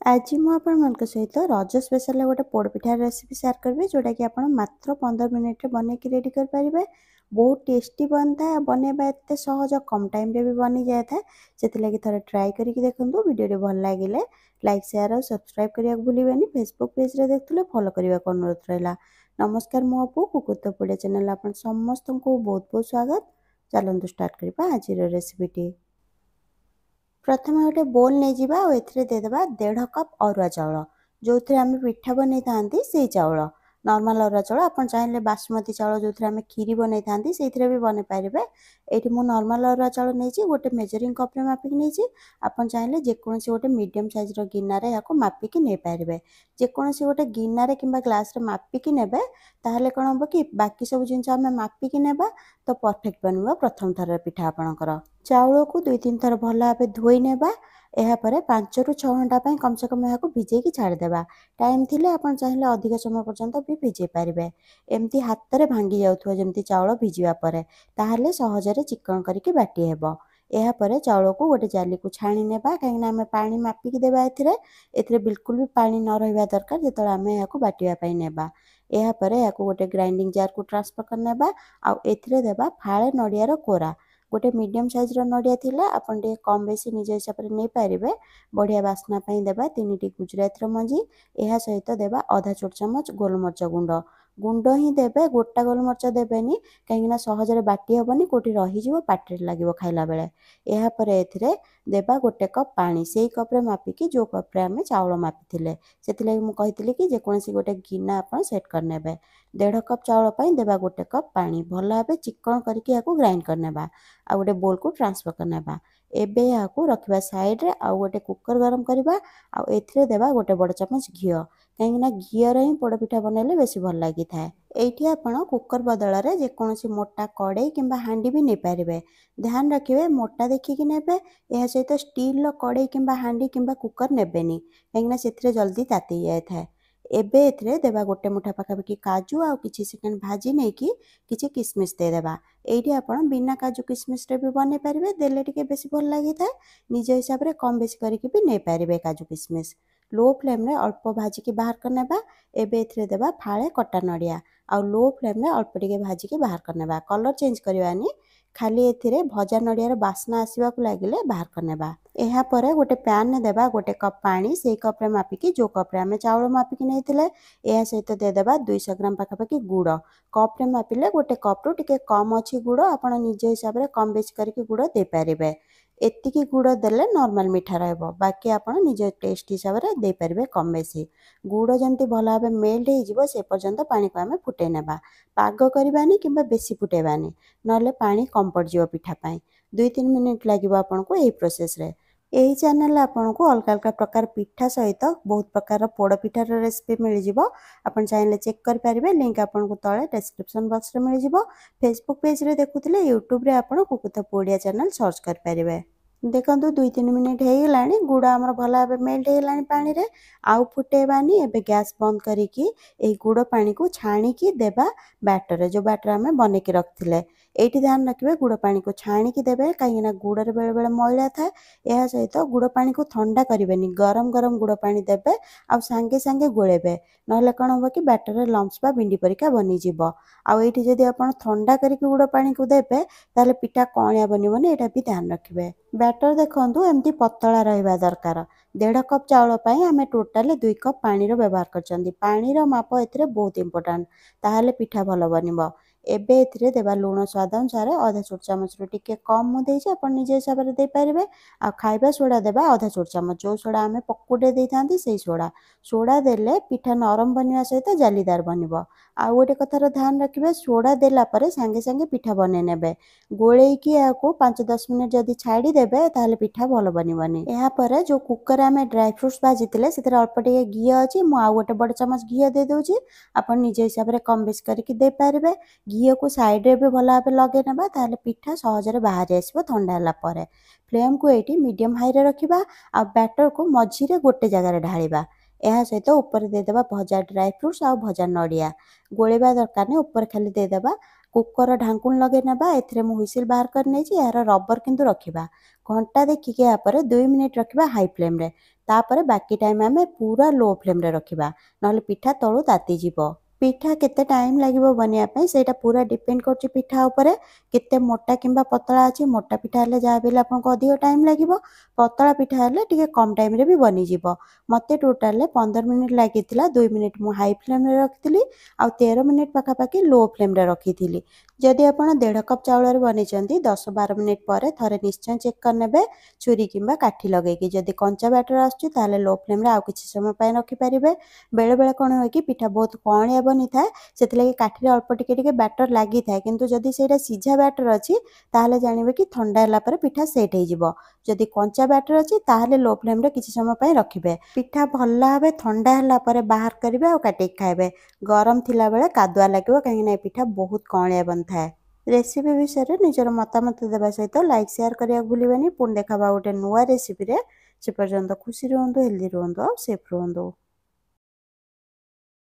आज मुझे सहित रज स्पेशल गोटे पोड़पिठा रेसिपी सेयार करी जोटा कि आप मात्र 15 मिनिट बन के रेडी करेंगे। बहुत टेस्टी बनता है, बनवा एत सहज कम टाइम रे भी बनी जाए से थे ट्राए करके देखूँ। वीडियो भल लगे लाइक शेयर और सब्सक्राइब करने को भूलें। फेसबुक पेज रे देखुले फॉलो करने को अनुरोध रहा। नमस्कार, मो अपू कुकुरपड़िया चैनल आप समस्त को बहुत बहुत स्वागत। चलतु स्टार्ट करवा आज रेसिपीटी। प्रथम गोटे बोल नहीं जावा और एथिरे देदेबा 1.5 कप अरुआ चाउल जो थे आम पिठा बनई था से चाउल नॉर्मल अरुआ चाउल। आप चाहिए बासमती चाउल जो थे आम खीरी बनई था से भी बन पारे। ये मुझे नॉर्मल अरुआ चाउल नहीं गोटे मेजरिंग कप रे मापिक नहीं। आप चाहिए जेकोसी गोटे मीडियम साइज गिनारे या मापिकी नहीं पारे। जेकोसी गोटे गिनारे कि ग्लास रे मापिकी नेबे ताहले कौन हम कि बाकी सब जिन आम मापिकी नेबा तो परफेक्ट बनवा प्रथम थर पिठा आपणकर। चाउल को 2-3 थर भल भाव धोई नेबा। यापर 5 ରୁ 6 घंटा कम से कम यहाँ भिजेकी छाड़देबा। टाइम थिले आपण चाहिए अधिक समय पर्यंत भी भिजे पारे। एमती हाथ में भांगी जाउथुवा जमती चाउल भिजिबा परे ताहले सहजरे चिकन करके बाटी हेबो। यापर चाउल को गोटे जाली को छाणी नेबा कहीं आम पानी मापिकी देबा। एथिरे बिल्कुल भी पानी न रहिबा दरकार जेतले आम यहाँ बाटिया पई नेबा। यापर या गोटे ग्राइंडिंग जार को ट्रांसफर कर नेबा। आ एथिरे देबा फाळे नडियार कोरा। गोटे मीडियम साइज नड़िया थिला आपन टे कम बेसी निज हिसाब से नहीं पारे। बढ़िया बास्ना देबा 3टी गुजराती मंजी। यह सहित देबा आधा छोट चमच गोलमर्च गुंड गुंड ही देबे। गोटा गोलमर्च देबेनी कहीं सहजरे बाटी हेबनी कोटी रही पाटे लगे खाइला बेले। यापर एथिरे देबा गोटे कप पानी से कप रे मापिकी जो कप रे आमे चाउल मापी थे से मुझे कि जेकोसी गोटे गिना आप सेट करने। 1.5 कप चाउल पाई देबा गोटे कप पानी भल भाव चिकन करके ग्राइंड करनेबा। आ गोटे बोल को ट्रांसफर करनेबा। एबे यहाँ रखा साइड रे आउ गोटे कुकर गरम करवा। आउ एथिरे देबा गोटे बड़ चमच घी कहीं घीर ही पोड़पिठा बनइले बेसी भल लगी थाए। एठी आपण कुकर बदल रे जेकोसी मोटा कड़े किंबा हांडी भी नहीं पारे। ध्यान रखिए मोटा देखिकी नेबे। यह सहित स्टील कड़े किंबा हांडी किंबा कुकर नेबेनी कहीं से जल्दी ताती जाए थाए। एबे एथिरे देबा गोटे मुठा पाखापाखि काजू आ किछि सेकेंड भाजी नहीं कि किछि किसमिस देदेबा। एठी आपण बिना काजू किसमिस रे भी बने पारिबे देले टिके बेसी भल लागि थाए। निज हिसाब रे कम बेसी करके भी नहीं पारिबे काजू किसमिस। लो फ्लेम रे अल्प भाजी की बाहर करनेबा। एबे एथिरे देबा फाळे कटा नडिया आ लो फ्लेम रे अल्प टिके भाजी की बाहर करनेबा। कलर चेंज करवानी खाली एथिरे भजा नडियार बास्ना आसीबा को लागिले बाहर करनेबा। एहा परे गोटे पैन ने देबा गोटे कप पानी से कप रे मापिकी जो कप रे आमे चाउल मापिकी नैथिले एहा सहित दे देबा 200 ग्राम पाखापाखि गुड़। कप रे मापिले गोटे कप रु टिके कम अच्छी गुड़ आपण निज हिसाब रे कम बेसी करके गुड़ दे पारिबे। एतिकी गुड़ देले नॉर्मल मीठा रहबो। बाकी आपण निज टेस्ट हिसाब रे दे पारिबे कम बेसी। गुड़ जंती भल भाव मेल्ट हो जिवो से पर्यंत पानी को आमे फुटे नेबा। पाग करबानी किंबा बेसी फुटेबानी नले पानी कम पड़ जिवो पिठा पई। 2-3 मिनिट लागिवो आपनको एही प्रोसेस रे। यही चैनल आपको अलग अलग प्रकार पिठा सहित बहुत प्रकार पोड़ पिठार रेसिपी मिल जाव। आप चाहिए चेक करेंगे। लिंक आपको तले डिस्क्रिप्शन बॉक्स में मिल जाव। फेसबुक पेज रे देखुले यूट्यूब रे आप कुकुरपड़िया चैनल सर्च करेंगे। देखो 2-3 मिनिट हो गलानी गुड़ आमर भल भाव मेल्ट हो गलानी पानी रे। आउ फुटेबानी एबे गैस बंद करिकी ए गुड़ पानी को छाणीकी देबा बैटर जो बैटर आमे बनेकी रखथिले। एठी ध्यान रखिए गुड़ पानी को छाणीकी देबे कहीं गुड़ रे बेले बेले मैला थाए। यह सहित गुड़ पानी को ठंडा करेंगे गरम गरम गुड़ पानी देबे आ सांगे सांगे गोलेबे नहले कौन हम कि बैटर रे लम्स बा बिंडी परिका बनीजिव। आउ एठी जदि आपण ठंडा करके गुड़ पानी को देबे ताले पिठा कणिया बनिबनी एटा भी ध्यान रखिए। बैटर देखंतु एमती पतला रहिबा दरकार। 1.5 कप चाउल पाई आमे टोटाल 2 कप पानी रो व्यवहार करचंदी। पानी रो माप एथिरे बहुत इंपोर्टेंट ताहाले पिठा भलो बनिबो। एबे एथिरे देबा लूण स्वाद अनुसार आधा छोट चमच रो टिके कम मु देइछ आपण निजे हिसाब रे दे पारिबे। आ खाइबा सोडा देबा आधा छोट चमच जो सोडा आमे पकुडे देइथांती सेही सोडा। सोडा देले पिठा नरम बनिवा सहित जालीदार बनिबो। आ गोटे कथार ध्यान रखिबे सोडा देला परे सांगे सांगे पिठा बने नेबे। गोलेइकी याको 5-10 मिनिट जदि छाड़ी देबे ताहले पिठा भलो बनिबनी। एहा परे जो कुकर आमे ड्राई फ्रूट्स भाजितिले सेतिर अल्प टिके घी अछि मु आ गोटे बड़ चमच घी दे दोछि। आपण निजे हिसाब रे कम बेस करके दे पारिबे। घी को साइड रे भी भल भाव लगे नेबा ताहले पिठा सहजरे बाहरी आसीबो ठंडा होला परे। फ्लेम को एटी मीडियम हाई रे रखिबा आ बैटर को मझी रे गोटे जगह रे ढालिबा। यह सहित ऊपर देदेबा भजा ड्राई फ्रूट्स आ भजा नडिया गोलेबा दरकार ने ऊपर खाली देदेबा। कुकर ढांकुण लगे नेबा। एथिरे मु हुइसिल बाहर कर नेछि यार रबर किंतु रखिबा। घंटा देखिके या परे 2 मिनिट रखिबा हाई फ्लेम रे। तापर बाकी टाइम आम पूरा लो फ्लेम रखा ना पिठा तलू तातीज। पिठा केते टाइम लागिबो बनिया पई सेटा पूरा डिपेंड करछि पिठा ऊपर केते मोटा किंबा पतला अछि। मोटा पिठा हेले जा बेले आपनको अधिक टाइम लागिबो, पतला पिठा हेले टिके कम टाइम रे भी बनि जिवो। मते टोटाल 15 मिनिट लागितिला। 2 मिनिट मु हाई फ्लेम रे रखितिली आ 13 मिनिट पाखा पाखी लो फ्लेम रे रखितिली। जदि आपण 1.5 कप चाउल रे बनिचंती 10-12 मिनिट पर थरे निश्चय चेक करनेबे छुरी किंबा काठी लगेकी। जदि कंचा बैटर आछी ताले लो फ्लेम रे आउ किछि समय पय रखि परिबे। बेले बेले कोन होय कि पिठा बहुत कणिया बनी थाए, सेतिलागि काठी रे अल्प टिके टिके बैटर लागि थाए, किंतु जदि सेटा सिझा बैटर अछि ताले जानिबे कि ठंडा होला पर पिठा सेट हे जिवो। जदि कंचा बैटर अछि ताले लो फ्लेम रे किछि समय पय रखिबे। पिठा भल्ला हबे ठंडा होला पर बाहर करिवे आ काटी खाइबे। गरम थिला बेले कादुआ लागिवो काहेकि ना पिठा बहुत कणिया बन थाए। रेसिपी विषय रे निजर मतामत देबा सहित लाइक शेयर करिया भूलिबेनी। पुन देखाबा गोटे नुवा रेसिपी रे। से पर्यंत खुशी रहंतु, हेल्दी रहंतु और सेफ रहंतु।